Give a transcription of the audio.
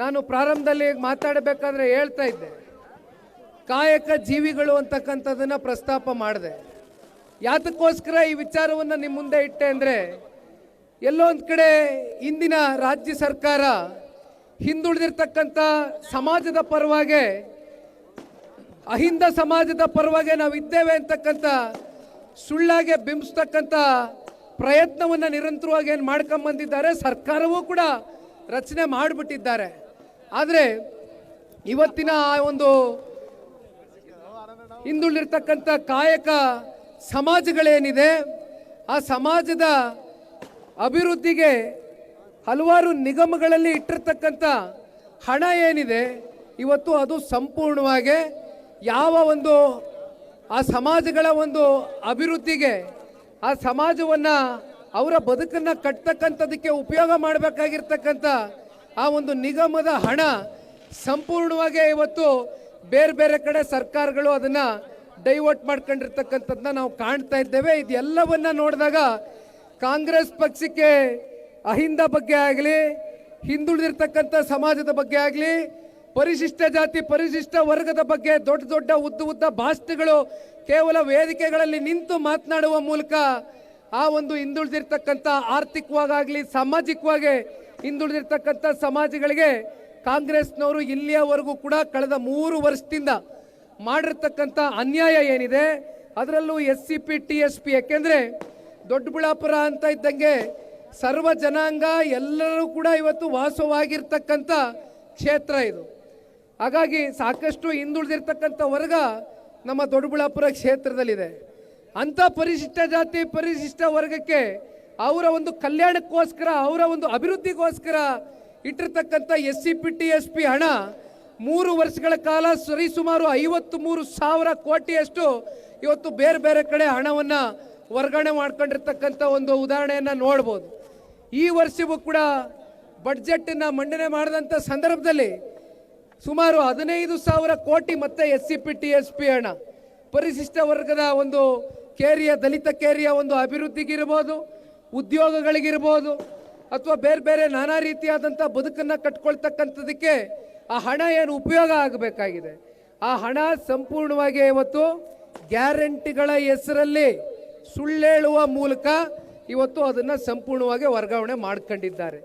ನಾನು ಪ್ರಾರಂಭದಲ್ಲಿ ಮಾತಾಡಬೇಕಾದ್ರೆ ಹೇಳ್ತಾ ಇದ್ದೆ, ಕಾಯಕ ಜೀವಿಗಳು ಅಂತಕ್ಕಂಥದ್ದನ್ನ ಪ್ರಸ್ತಾಪ ಮಾಡಿದೆ. ಯಾತಕ್ಕೋಸ್ಕರ ಈ ವಿಚಾರವನ್ನು ನಿಮ್ಮ ಮುಂದೆ ಇಟ್ಟೆ ಅಂದರೆ, ಎಲ್ಲೋ ಒಂದು ಕಡೆ ಇಂದಿನ ರಾಜ್ಯ ಸರ್ಕಾರ ಹಿಂದುಳಿದಿರ್ತಕ್ಕಂಥ ಸಮಾಜದ ಪರವಾಗಿ, ಅಹಿಂದ ಸಮಾಜದ ಪರವಾಗಿ ನಾವು ಇದ್ದೇವೆ ಅಂತಕ್ಕಂಥ ಸುಳ್ಳಾಗೆ ಬಿಂಬಿಸ್ತಕ್ಕಂಥ ಪ್ರಯತ್ನವನ್ನು ನಿರಂತರವಾಗಿ ಏನು ಮಾಡ್ಕೊಂಬಂದಿದ್ದಾರೆ. ಸರ್ಕಾರವೂ ಕೂಡ ರಚನೆ ಮಾಡಿಬಿಟ್ಟಿದ್ದಾರೆ. ಆದರೆ ಇವತ್ತಿನ ಒಂದು ಹಿಂದುಳಿದಿರ್ತಕ್ಕಂಥ ಕಾಯಕ ಸಮಾಜಗಳೇನಿದೆ, ಆ ಸಮಾಜದ ಅಭಿವೃದ್ಧಿಗೆ ಹಲವಾರು ನಿಗಮಗಳಲ್ಲಿ ಇಟ್ಟಿರ್ತಕ್ಕಂಥ ಹಣ ಏನಿದೆ, ಇವತ್ತು ಅದು ಸಂಪೂರ್ಣವಾಗಿ ಯಾವ ಒಂದು ಆ ಸಮಾಜಗಳ ಒಂದು ಅಭಿವೃದ್ಧಿಗೆ, ಆ ಸಮಾಜವನ್ನು ಅವರ ಬದುಕನ್ನು ಕಟ್ತಕ್ಕಂಥದಕ್ಕೆ ಉಪಯೋಗ ಮಾಡಬೇಕಾಗಿರ್ತಕ್ಕಂಥ ಆ ಒಂದು ನಿಗಮದ ಹಣ ಸಂಪೂರ್ಣವಾಗಿ ಇವತ್ತು ಬೇರೆ ಬೇರೆ ಕಡೆ ಸರ್ಕಾರಗಳು ಅದನ್ನು ಡೈವರ್ಟ್ ಮಾಡ್ಕೊಂಡಿರ್ತಕ್ಕಂಥದ್ದನ್ನ ನಾವು ಕಾಣ್ತಾ ಇದ್ದೇವೆ. ಇದೆಲ್ಲವನ್ನ ನೋಡಿದಾಗ ಕಾಂಗ್ರೆಸ್ ಪಕ್ಷಕ್ಕೆ ಅಹಿಂದ ಬಗ್ಗೆ ಆಗಲಿ, ಹಿಂದುಳಿದಿರ್ತಕ್ಕಂಥ ಸಮಾಜದ ಬಗ್ಗೆ ಆಗಲಿ, ಪರಿಶಿಷ್ಟ ಜಾತಿ ಪರಿಶಿಷ್ಟ ವರ್ಗದ ಬಗ್ಗೆ ದೊಡ್ಡ ದೊಡ್ಡ ಉದ್ದ ಭಾಷಣಗಳು ಕೇವಲ ವೇದಿಕೆಗಳಲ್ಲಿ ನಿಂತು ಮಾತನಾಡುವ ಮೂಲಕ ಆ ಒಂದು ಹಿಂದುಳಿದಿರ್ತಕ್ಕಂಥ ಆರ್ಥಿಕವಾಗಲಿ ಸಾಮಾಜಿಕವಾಗಿ ಹಿಂದುಳಿದಿರ್ತಕ್ಕಂಥ ಸಮಾಜಗಳಿಗೆ ಕಾಂಗ್ರೆಸ್ನವರು ಇಲ್ಲಿಯವರೆಗೂ ಕೂಡ ಕಳೆದ 3 ವರ್ಷದಿಂದ ಮಾಡಿರ್ತಕ್ಕಂಥ ಅನ್ಯಾಯ ಏನಿದೆ, ಅದರಲ್ಲೂ SCP TSP, ಯಾಕೆಂದರೆ ದೊಡ್ಡಬಳ್ಳಾಪುರ ಅಂತ ಇದ್ದಂಗೆ ಸರ್ವ ಜನಾಂಗ ಎಲ್ಲರೂ ಕೂಡ ಇವತ್ತು ವಾಸವಾಗಿರ್ತಕ್ಕಂಥ ಕ್ಷೇತ್ರ ಇದು. ಹಾಗಾಗಿ ಸಾಕಷ್ಟು ಹಿಂದುಳಿದಿರ್ತಕ್ಕಂಥ ವರ್ಗ ನಮ್ಮ ದೊಡ್ಡಬಳ್ಳಾಪುರ ಕ್ಷೇತ್ರದಲ್ಲಿದೆ. ಅಂಥ ಪರಿಶಿಷ್ಟ ಜಾತಿ ಪರಿಶಿಷ್ಟ ವರ್ಗಕ್ಕೆ ಅವರ ಒಂದು ಕಲ್ಯಾಣಕ್ಕೋಸ್ಕರ, ಅವರ ಒಂದು ಅಭಿವೃದ್ಧಿಗೋಸ್ಕರ ಇಟ್ಟಿರ್ತಕ್ಕಂಥ SCP TSP ಹಣ 3 ವರ್ಷಗಳ ಕಾಲ ಸರಿಸುಮಾರು 53,000 ಕೋಟಿಯಷ್ಟು ಇವತ್ತು ಬೇರೆ ಬೇರೆ ಕಡೆ ಹಣವನ್ನು ವರ್ಗಾವಣೆ ಮಾಡ್ಕೊಂಡಿರ್ತಕ್ಕಂಥ ಒಂದು ಉದಾಹರಣೆಯನ್ನು ನೋಡ್ಬೋದು. ಈ ವರ್ಷವೂ ಕೂಡ ಬಡ್ಜೆಟನ್ನು ಮಂಡನೆ ಮಾಡಿದಂಥ ಸಂದರ್ಭದಲ್ಲಿ ಸುಮಾರು 15,000 ಕೋಟಿ ಮತ್ತೆ SCP TSP ಹಣ ಪರಿಶಿಷ್ಟ ವರ್ಗದ ಒಂದು ಕೇರಿಯ, ದಲಿತ ಕೇರಿಯ ಒಂದು ಅಭಿವೃದ್ಧಿಗಿರ್ಬೋದು, ಉದ್ಯೋಗಗಳಿಗಿರ್ಬೋದು, ಅಥವಾ ಬೇರೆ ಬೇರೆ ನಾನಾ ರೀತಿಯಾದಂಥ ಬದುಕನ್ನು ಕಟ್ಕೊಳ್ತಕ್ಕಂಥದಕ್ಕೆ ಆ ಹಣ ಏನು ಉಪಯೋಗ ಆಗಬೇಕಾಗಿದೆ, ಆ ಹಣ ಸಂಪೂರ್ಣವಾಗಿ ಇವತ್ತು ಗ್ಯಾರಂಟಿಗಳ ಹೆಸರಲ್ಲಿ ಸುಳ್ಳೇಳುವ ಮೂಲಕ ಇವತ್ತು ಅದನ್ನು ಸಂಪೂರ್ಣವಾಗಿ ವರ್ಗಾವಣೆ ಮಾಡ್ಕೊಂಡಿದ್ದಾರೆ.